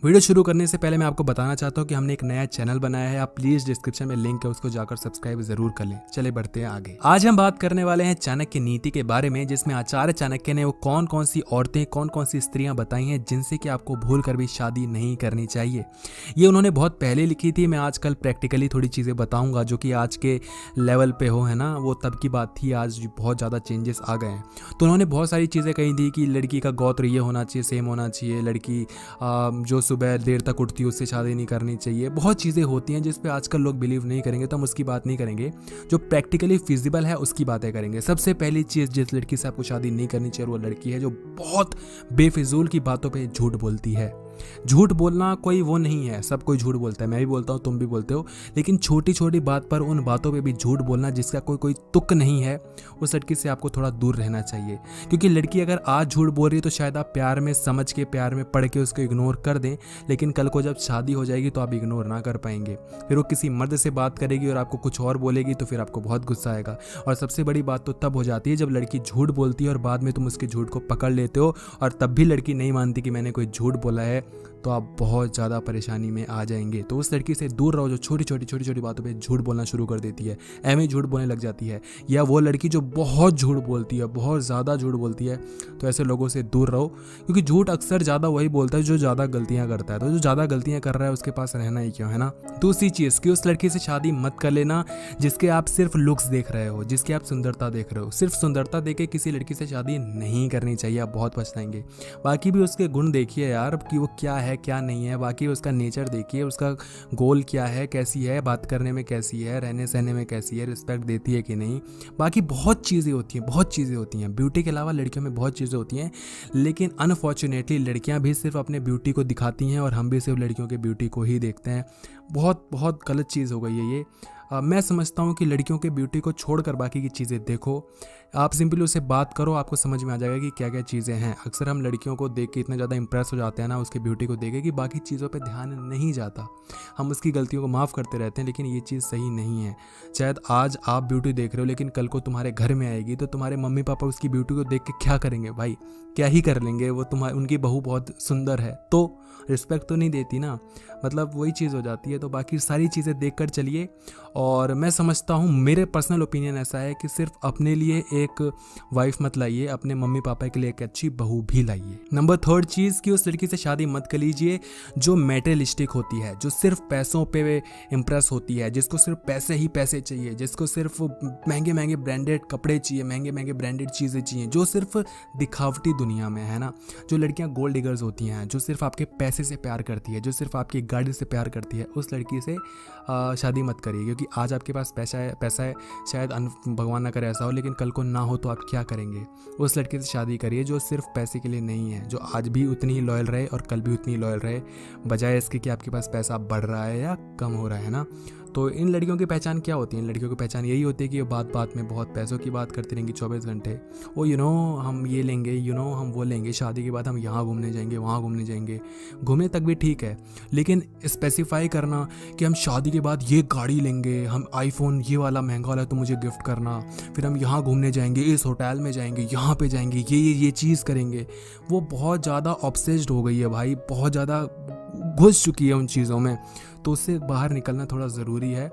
Video शुरू करने से पहले मैं आपको बताना चाहता हूँ कि हमने एक नया चैनल बनाया है। आप प्लीज डिस्क्रिप्शन में लिंक है, उसको जाकर सब्सक्राइब जरूर कर लें। चले बढ़ते हैं आगे। आज हम बात करने वाले हैं चाणक्य नीति के बारे में, जिसमें आचार्य चाणक्य ने वो कौन कौन सी औरतें, कौन कौन सी स्त्रियां बताई हैं जिनसे कि आपको भूल कर भी शादी नहीं करनी चाहिए। ये उन्होंने बहुत पहले लिखी थी। मैं आजकल प्रैक्टिकली थोड़ी चीज़ें बताऊंगा जो कि आज के लेवल पे हो, है ना। वो तब की बात थी, आज बहुत ज़्यादा चेंजेस आ गए हैं। तो उन्होंने बहुत सारी चीज़ें कही थी कि लड़की का गोत्र ये होना चाहिए, सेम होना चाहिए, लड़की जो सुबह देर तक उठती है उससे शादी नहीं करनी चाहिए। बहुत चीज़ें होती हैं जिस पे आजकल लोग बिलीव नहीं करेंगे, तो हम उसकी बात नहीं करेंगे। जो प्रैक्टिकली फिजिबल है उसकी बातें करेंगे। सबसे पहली चीज़, जिस लड़की से आपको शादी नहीं करनी चाहिए वो लड़की है जो बहुत बेफिजूल की बातों पे झूठ बोलती है। झूठ बोलना कोई वो नहीं है, सब कोई झूठ बोलता है, मैं भी बोलता हूँ, तुम भी बोलते हो, लेकिन छोटी छोटी बात पर उन बातों पे भी झूठ बोलना जिसका कोई तुक नहीं है, उस लड़की से आपको थोड़ा दूर रहना चाहिए। क्योंकि लड़की अगर आज झूठ बोल रही है तो शायद आप प्यार में समझ के, प्यार में पढ़ के उसको इग्नोर कर दें, लेकिन कल को जब शादी हो जाएगी तो आप इग्नोर ना कर पाएंगे। फिर वो किसी मर्द से बात करेगी और आपको कुछ और बोलेगी तो फिर आपको बहुत गुस्सा आएगा। और सबसे बड़ी बात तो तब हो जाती है जब लड़की झूठ बोलती है और बाद में तुम उसके झूठ को पकड़ लेते हो और तब भी लड़की नहीं मानती कि मैंने कोई झूठ बोला है, तो आप बहुत ज़्यादा परेशानी में आ जाएंगे। तो उस लड़की से दूर रहो जो छोटी छोटी बातों पे झूठ बोलना शुरू कर देती है, ऐਵੇਂ ही झूठ बोलने लग जाती है। या वो लड़की जो बहुत झूठ बोलती है, बहुत ज़्यादा झूठ बोलती है, तो ऐसे लोगों से दूर रहो। क्योंकि झूठ अक्सर ज़्यादा वही बोलता है जो ज़्यादा गलतियाँ करता है। तो जो ज़्यादा गलतियाँ कर रहा है उसके पास रहना ही क्यों, है ना। दूसरी चीज़ कि उस लड़की से शादी मत कर लेना जिसके आप सिर्फ लुक्स देख रहे हो, जिसकी आप सुंदरता देख रहे हो। सिर्फ सुंदरता देख के किसी लड़की से शादी नहीं करनी चाहिए, आप बहुत पछताएंगे। बाकी भी उसके गुण देखिए यार कि वो क्या है क्या नहीं है, बाकी उसका नेचर देखिए, उसका गोल क्या है, कैसी है, बात करने में कैसी है, रहने सहने में कैसी है, रिस्पेक्ट देती है कि नहीं। बाकी बहुत चीज़ें होती हैं, बहुत चीज़ें होती हैं। ब्यूटी के अलावा लड़कियों में बहुत चीज़ें होती हैं, लेकिन अनफॉर्चुनेटली लड़कियां भी सिर्फ अपने ब्यूटी को दिखाती हैं और हम भी सिर्फ लड़कियों के ब्यूटी को ही देखते हैं। बहुत बहुत गलत चीज़ हो गई है ये। मैं समझता हूँ कि लड़कियों के ब्यूटी को छोड़कर बाकी की चीज़ें देखो। आप सिंपली उससे बात करो, आपको समझ में आ जाएगा कि क्या क्या चीज़ें हैं। अक्सर हम लड़कियों को देख के इतना ज़्यादा इंप्रेस हो जाते हैं ना उसके ब्यूटी को देख के कि बाकी चीज़ों पे ध्यान नहीं जाता। हम उसकी गलतियों को माफ़ करते रहते हैं, लेकिन ये चीज़ सही नहीं है। शायद आज आप ब्यूटी देख रहे हो, लेकिन कल को तुम्हारे घर में आएगी तो तुम्हारे मम्मी पापा उसकी ब्यूटी को देख के क्या करेंगे भाई, क्या ही कर लेंगे। वो उनकी बहू बहुत सुंदर है तो रिस्पेक्ट तो नहीं देती ना, मतलब वही चीज़ हो जाती है। तो बाकी सारी चीज़ें देख कर चलिए। और मैं समझता हूँ, मेरे पर्सनल ओपिनियन ऐसा है कि सिर्फ अपने लिए एक वाइफ मत लाइए, अपने मम्मी पापा के लिए एक अच्छी बहू भी लाइए। नंबर थर्ड चीज़ कि उस लड़की से शादी मत कर लीजिए जो मेटेरियलिस्टिक होती है, जो सिर्फ पैसों पे इम्प्रेस होती है, जिसको सिर्फ पैसे ही पैसे चाहिए, जिसको सिर्फ महंगे महंगे ब्रांडेड कपड़े चाहिए, महंगे महंगे ब्रांडेड चीज़ें चाहिए, जो सिर्फ दिखावटी दुनिया में है ना। जो लड़कियाँ गोल्ड डिगर्स होती हैं, जो सिर्फ आपके पैसे से प्यार करती है, जो सिर्फ आपकी गाड़ी से प्यार करती है, उस लड़की से शादी मत करिए। क्योंकि आज आपके पास पैसा है, शायद भगवान ना करे ऐसा हो, लेकिन कल को ना हो तो आप क्या करेंगे। उस लड़के से शादी करिए जो सिर्फ पैसे के लिए नहीं है, जो आज भी उतनी ही लॉयल रहे और कल भी उतनी ही लॉयल रहे, बजाय इसके कि आपके पास पैसा बढ़ रहा है या कम हो रहा है ना। तो इन लड़कियों की पहचान क्या होती है? इन लड़कियों की पहचान यही होती है कि ये बात बात में बहुत पैसों की बात करती रहेंगी 24 घंटे। ओ हम ये लेंगे, हम वो लेंगे, शादी के बाद हम यहाँ घूमने जाएंगे, वहाँ घूमने जाएंगे। घूमने तक भी ठीक है, लेकिन स्पेसिफाई करना कि हम शादी के बाद ये गाड़ी लेंगे, हम आईफोन ये वाला महंगा वाला तो मुझे गिफ्ट करना, फिर हम यहाँ घूमने जाएंगे, इस होटल में जाएंगे, यहाँ पे जाएंगे, ये चीज़ करेंगे। वो बहुत ज़्यादा ऑब्सेस्ड हो गई है भाई, बहुत ज़्यादा घुस चुकी है उन चीज़ों में। तो उससे बाहर निकलना थोड़ा ज़रूरी है।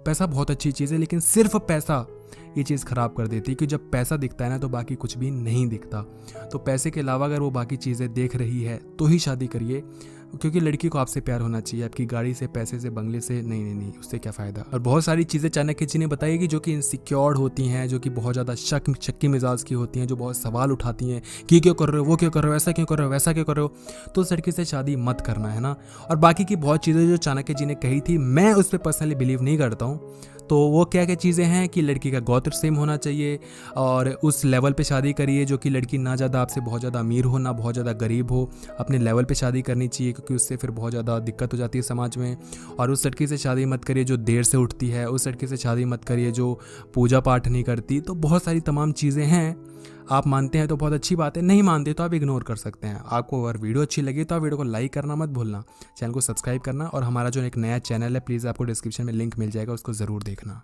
पैसा बहुत अच्छी चीज़ है, लेकिन सिर्फ पैसा ये चीज़ ख़राब कर देती है कि जब पैसा दिखता है ना तो बाकी कुछ भी नहीं दिखता। तो पैसे के अलावा अगर वो बाकी चीज़ें देख रही है तो ही शादी करिए, क्योंकि लड़की को आपसे प्यार होना चाहिए, आपकी गाड़ी से, पैसे से, बंगले से नहीं, उससे क्या फ़ायदा। और बहुत सारी चीज़ें चाणक्य जी ने बताई कि जो कि इनसिक्योर्ड होती हैं, जो कि बहुत ज़्यादा शक्की मिजाज की होती हैं, जो बहुत सवाल उठाती हैं कि क्यों कर रहे हो, वो क्यों कर रहे हो, ऐसा क्यों कर रहे हो, वैसा क्यों कर रहे हो। तो उस लड़की से शादी मत करना, है ना। और बाकी की बहुत चीज़ें जो चाणक्य जी ने कही थी, मैं उस पर पर्सनली बिलीव नहीं करता हूँ। तो वो क्या क्या चीज़ें हैं कि लड़की का गोत्र सेम होना चाहिए और उस लेवल पे शादी करिए जो कि लड़की ना ज़्यादा आपसे बहुत ज़्यादा अमीर हो, ना बहुत ज़्यादा गरीब हो, अपने लेवल पे शादी करनी चाहिए, क्योंकि उससे फिर बहुत ज़्यादा दिक्कत हो जाती है समाज में। और उस लड़की से शादी मत करिए जो देर से उठती है, उस लड़की से शादी मत करिए जो पूजा पाठ नहीं करती। तो बहुत सारी तमाम चीज़ें हैं। आप मानते हैं तो बहुत अच्छी बात है, नहीं मानते तो आप इग्नोर कर सकते हैं। आपको अगर वीडियो अच्छी लगी तो आप वीडियो को लाइक करना मत भूलना, चैनल को सब्सक्राइब करना, और हमारा जो एक नया चैनल है प्लीज़ आपको डिस्क्रिप्शन में लिंक मिल जाएगा, उसको ज़रूर देखना।